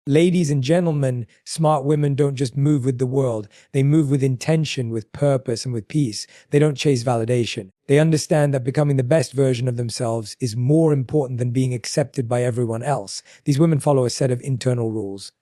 Ladies and gentlemen, smart women don't just move with the world. They move with intention, with purpose, and with peace. They don't chase validation. They understand that becoming the best version of themselves is more important than being accepted by everyone else. These women follow a set of internal rules.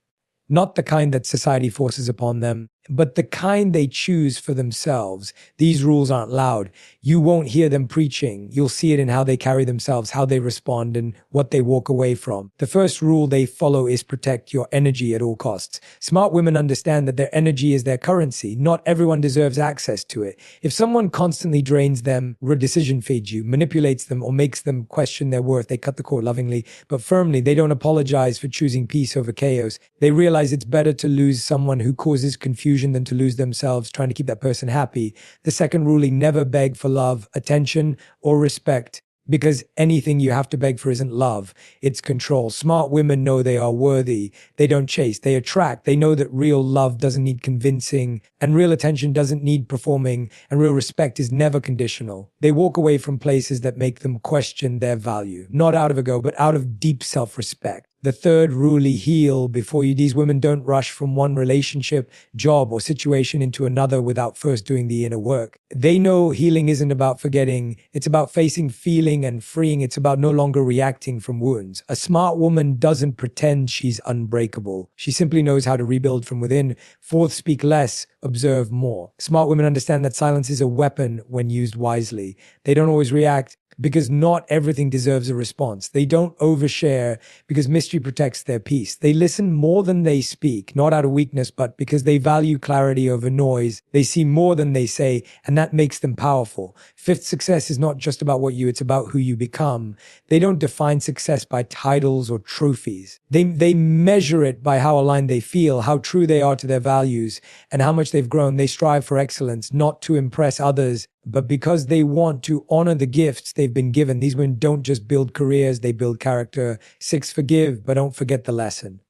Not the kind that society forces upon them, but the kind they choose for themselves. These rules aren't loud. You won't hear them preaching. You'll see it in how they carry themselves, how they respond, and what they walk away from. The first rule they follow is protect your energy at all costs. Smart women understand that their energy is their currency. Not everyone deserves access to it. If someone constantly drains them, decision feeds you, manipulates them, or makes them question their worth, they cut the cord lovingly but firmly. They don't apologize for choosing peace over chaos. They realize it's better to lose someone who causes confusion than to lose themselves trying to keep that person happy. The second ruling: never beg for love, attention, or respect, because anything you have to beg for isn't love, it's control. Smart women know they are worthy. They don't chase, they attract. They know that real love doesn't need convincing, and real attention doesn't need performing, and real respect is never conditional. They walk away from places that make them question their value, not out of ego, but out of deep self-respect. The third rule: heal before you. These women don't rush from one relationship, job, or situation into another without first doing the inner work. They know healing isn't about forgetting. It's about facing, feeling, and freeing. It's about no longer reacting from wounds. A smart woman doesn't pretend she's unbreakable. She simply knows how to rebuild from within. Fourth: speak less, observe more. Smart women understand that silence is a weapon when used wisely. They don't always react, because not everything deserves a response. They don't overshare because mystery protects their peace. They listen more than they speak, not out of weakness, but because they value clarity over noise. They see more than they say, and that makes them powerful. Fifth: success is not just about what it's about who you become. They don't define success by titles or trophies. They measure it by how aligned they feel, how true they are to their values, and how much they've grown. They strive for excellence, not to impress others, but because they want to honor the gifts they've been given. These women don't just build careers, they build character. 6, forgive, but don't forget the lesson.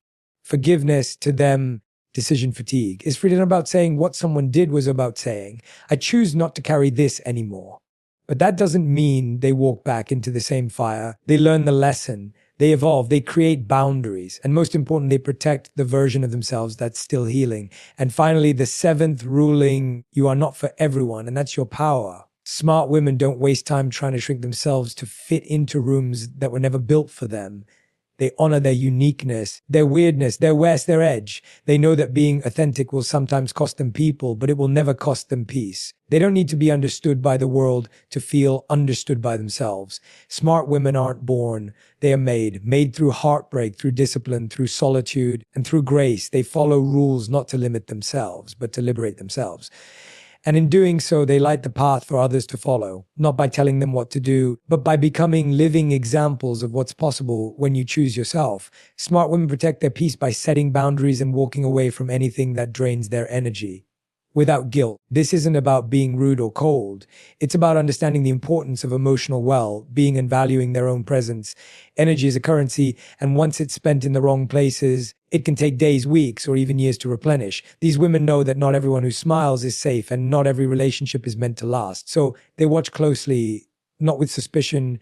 Forgiveness to them, decision fatigue, is freedom about saying what someone did was about saying, I choose not to carry this anymore. But that doesn't mean they walk back into the same fire. They learn the lesson. They evolve, they create boundaries, and most importantly, they protect the version of themselves that's still healing. And finally, the 7th ruling: you are not for everyone, and that's your power. Smart women don't waste time trying to shrink themselves to fit into rooms that were never built for them. They honor their uniqueness, their weirdness, their edge. They know that being authentic will sometimes cost them people, but it will never cost them peace. They don't need to be understood by the world to feel understood by themselves. Smart women aren't born. They are made through heartbreak, through discipline, through solitude, and through grace. They follow rules not to limit themselves, but to liberate themselves. And in doing so, they light the path for others to follow, not by telling them what to do, but by becoming living examples of what's possible when you choose yourself. Smart women protect their peace by setting boundaries and walking away from anything that drains their energy. Without guilt. This isn't about being rude or cold. It's about understanding the importance of emotional well-being and valuing their own presence. Energy is a currency, and once it's spent in the wrong places, it can take days, weeks, or even years to replenish. These women know that not everyone who smiles is safe, and not every relationship is meant to last. So they watch closely, not with suspicion,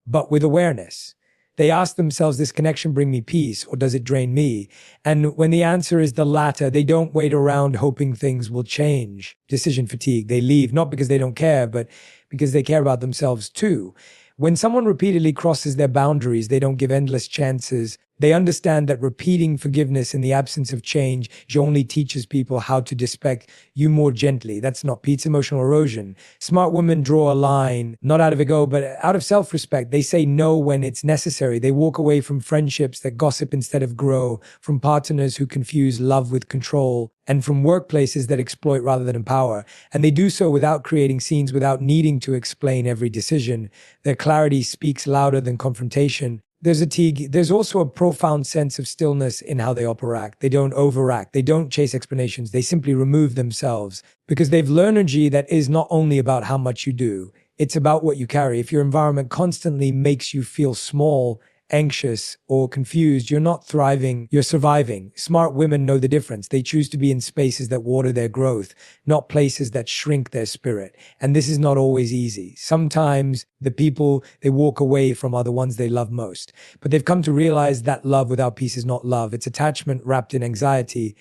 but with awareness. They ask themselves, this connection bring me peace, or does it drain me? And when the answer is the latter, they don't wait around hoping things will change. Decision fatigue. They leave, not because they don't care, but because they care about themselves too. When someone repeatedly crosses their boundaries, they don't give endless chances. They understand that repeating forgiveness in the absence of change only teaches people how to disrespect you more gently. That's not peace, emotional erosion. Smart women draw a line, not out of ego, but out of self-respect. They say no when it's necessary. They walk away from friendships that gossip instead of grow, from partners who confuse love with control, and from workplaces that exploit rather than empower. And they do so without creating scenes, without needing to explain every decision. Their clarity speaks louder than confrontation. There's also a profound sense of stillness in how they operate. They don't overact. They don't chase explanations. They simply remove themselves because they've learned energy that is not only about how much you do. It's about what you carry. If your environment constantly makes you feel small anxious, or confused, you're not thriving, you're surviving. Smart women know the difference. They choose to be in spaces that water their growth, not places that shrink their spirit. And this is not always easy. Sometimes the people they walk away from are the ones they love most. But they've come to realize that love without peace is not love. It's attachment wrapped in anxiety.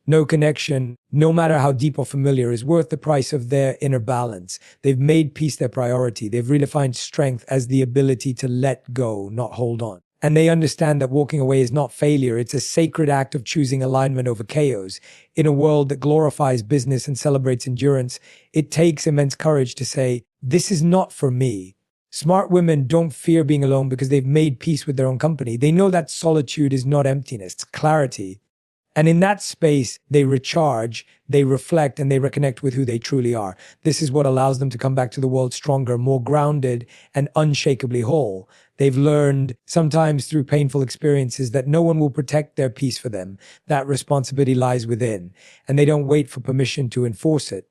No connection, no matter how deep or familiar, is worth the price of their inner balance. They've made peace their priority. They've redefined strength as the ability to let go, not hold on. And they understand that walking away is not failure. It's a sacred act of choosing alignment over chaos. In a world that glorifies business and celebrates endurance, it takes immense courage to say, "This is not for me." Smart women don't fear being alone because they've made peace with their own company. They know that solitude is not emptiness, it's clarity. And in that space, they recharge, they reflect, and they reconnect with who they truly are. This is what allows them to come back to the world stronger, more grounded, and unshakably whole. They've learned, sometimes through painful experiences, that no one will protect their peace for them. That responsibility lies within, and they don't wait for permission to enforce it.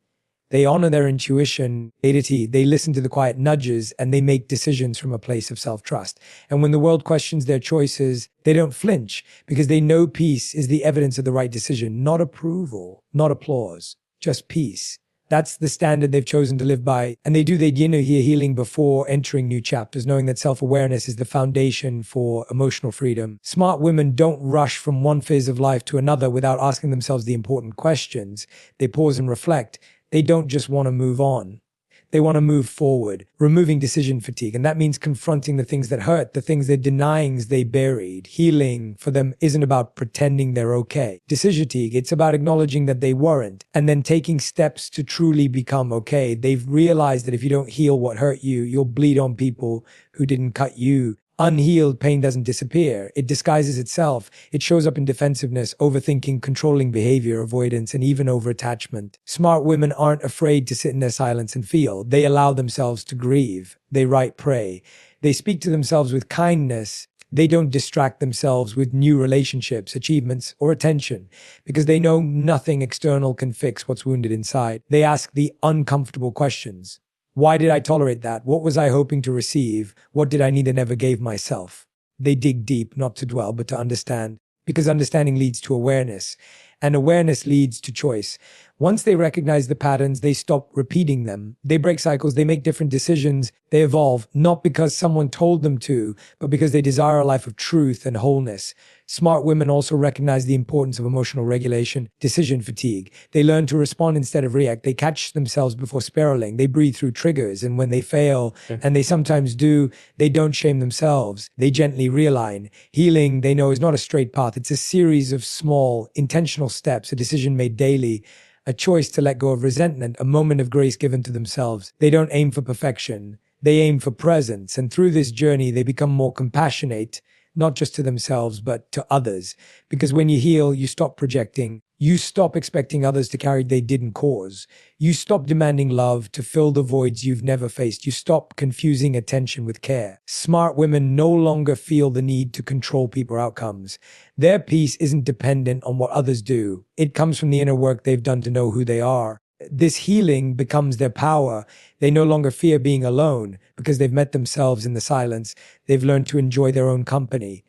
They honor their intuition, they listen to the quiet nudges, and they make decisions from a place of self-trust. And when the world questions their choices, they don't flinch because they know peace is the evidence of the right decision, not approval, not applause, just peace. That's the standard they've chosen to live by. And they do their healing before entering new chapters, knowing that self-awareness is the foundation for emotional freedom. Smart women don't rush from one phase of life to another without asking themselves the important questions. They pause and reflect. They don't just want to move on. They want to move forward, removing decision fatigue. And that means confronting the things that hurt, the things they're denying they buried. Healing for them isn't about pretending they're okay. Decision fatigue, it's about acknowledging that they weren't and then taking steps to truly become okay. They've realized that if you don't heal what hurt you, you'll bleed on people who didn't cut you. Unhealed pain doesn't disappear. It disguises itself. It shows up in defensiveness, overthinking, controlling behavior, avoidance, and even overattachment. Smart women aren't afraid to sit in their silence and feel. They allow themselves to grieve. They pray. They speak to themselves with kindness. They don't distract themselves with new relationships, achievements, or attention because they know nothing external can fix what's wounded inside. They ask the uncomfortable questions. Why did I tolerate that? What was I hoping to receive? What did I need and never gave myself? They dig deep, not to dwell, but to understand, because understanding leads to awareness, and awareness leads to choice. Once they recognize the patterns, they stop repeating them. They break cycles, they make different decisions, they evolve, not because someone told them to, but because they desire a life of truth and wholeness. Smart women also recognize the importance of emotional regulation, decision fatigue. They learn to respond instead of react. They catch themselves before spiraling. They breathe through triggers, and when they fail, and they sometimes do, they don't shame themselves. They gently realign. Healing, they know, is not a straight path. It's a series of small, intentional steps, a decision made daily, a choice to let go of resentment, a moment of grace given to themselves. They don't aim for perfection. They aim for presence. And through this journey, they become more compassionate, not just to themselves, but to others. Because when you heal, you stop projecting. You stop expecting others to carry they didn't cause. You stop demanding love to fill the voids you've never faced. You stop confusing attention with care. Smart women no longer feel the need to control people's outcomes. Their peace isn't dependent on what others do. It comes from the inner work they've done to know who they are. This healing becomes their power. They no longer fear being alone because they've met themselves in the silence. They've learned to enjoy their own company.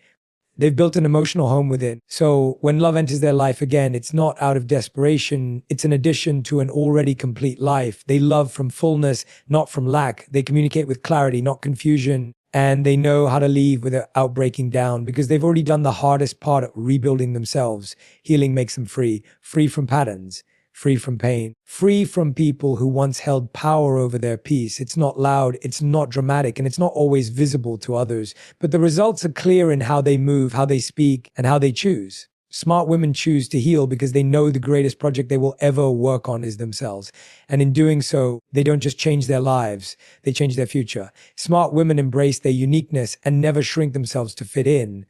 They've built an emotional home within. So when love enters their life again, it's not out of desperation. It's an addition to an already complete life. They love from fullness, not from lack. They communicate with clarity, not confusion. And they know how to leave without breaking down because they've already done the hardest part of rebuilding themselves. Healing makes them free from patterns, free from pain, free from people who once held power over their peace. It's not loud, it's not dramatic, and it's not always visible to others. But the results are clear in how they move, how they speak, and how they choose. Smart women choose to heal because they know the greatest project they will ever work on is themselves. And in doing so, they don't just change their lives, they change their future. Smart women embrace their uniqueness and never shrink themselves to fit in.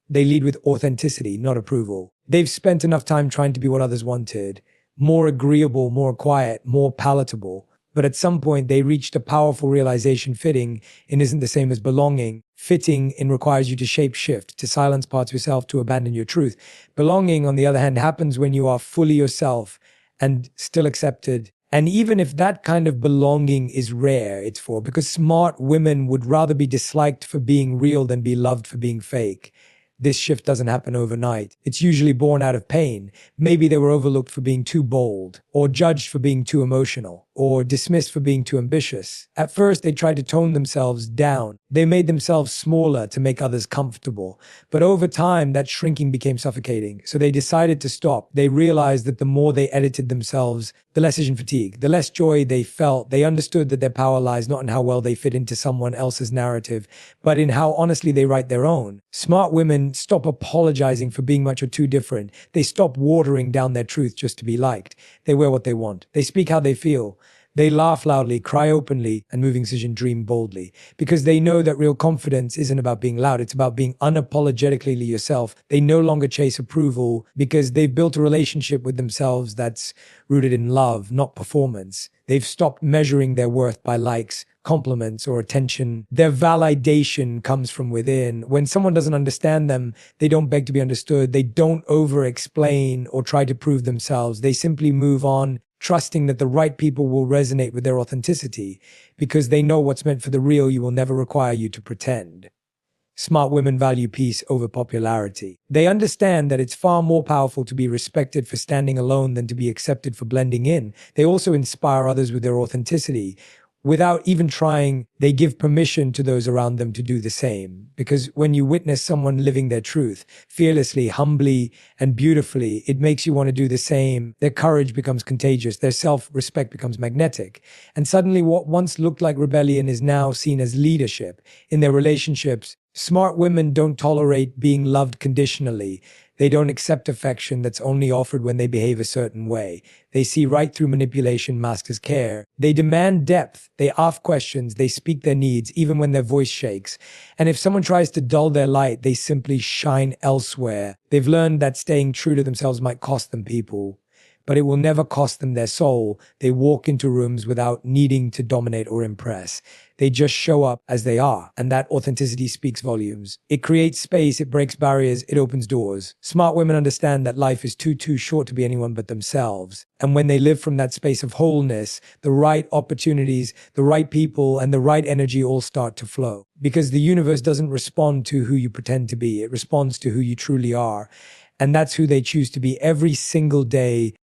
They lead with authenticity, not approval. They've spent enough time trying to be what others wanted. More agreeable, more quiet, more palatable. But at some point, they reached a powerful realization fitting in isn't the same as belonging. Fitting in requires you to shape-shift, to silence parts of yourself, to abandon your truth. Belonging, on the other hand, happens when you are fully yourself and still accepted And even if that kind of belonging is rare, it's for because smart women would rather be disliked for being real than be loved for being fake. This shift doesn't happen overnight. It's usually born out of pain. Maybe they were overlooked for being too bold, or judged for being too emotional, or dismissed for being too ambitious. At first, they tried to tone themselves down. They made themselves smaller to make others comfortable. But over time, that shrinking became suffocating. So they decided to stop. They realized that the more they edited themselves, the less decision fatigue, the less joy they felt. They understood that their power lies not in how well they fit into someone else's narrative, but in how honestly they write their own. Smart women stop apologizing for being much or too different. They stop watering down their truth just to be liked. They wear what they want. They speak how they feel. They laugh loudly, cry openly, and moving decision dream boldly. Because they know that real confidence isn't about being loud, it's about being unapologetically yourself. They no longer chase approval because they've built a relationship with themselves that's rooted in love, not performance. They've stopped measuring their worth by likes, compliments, or attention. Their validation comes from within. When someone doesn't understand them, they don't beg to be understood. They don't over-explain or try to prove themselves. They simply move on, trusting that the right people will resonate with their authenticity because they know what's meant for the real you will never require you to pretend. Smart women value peace over popularity. They understand that it's far more powerful to be respected for standing alone than to be accepted for blending in. They also inspire others with their authenticity. Without even trying, they give permission to those around them to do the same. Because when you witness someone living their truth, fearlessly, humbly, and beautifully, it makes you want to do the same. Their courage becomes contagious. Their self-respect becomes magnetic. And suddenly what once looked like rebellion is now seen as leadership. In their relationships, smart women don't tolerate being loved conditionally. They don't accept affection that's only offered when they behave a certain way. They see right through manipulation masked as care. They demand depth. They ask questions. They speak their needs, even when their voice shakes. And if someone tries to dull their light, they simply shine elsewhere. They've learned that staying true to themselves might cost them people, but it will never cost them their soul. They walk into rooms without needing to dominate or impress. They just show up as they are, and that authenticity speaks volumes. It creates space, it breaks barriers, it opens doors. Smart women understand that life is too short to be anyone but themselves. And when they live from that space of wholeness, the right opportunities, the right people, and the right energy all start to flow. Because the universe doesn't respond to who you pretend to be, it responds to who you truly are. And that's who they choose to be every single day,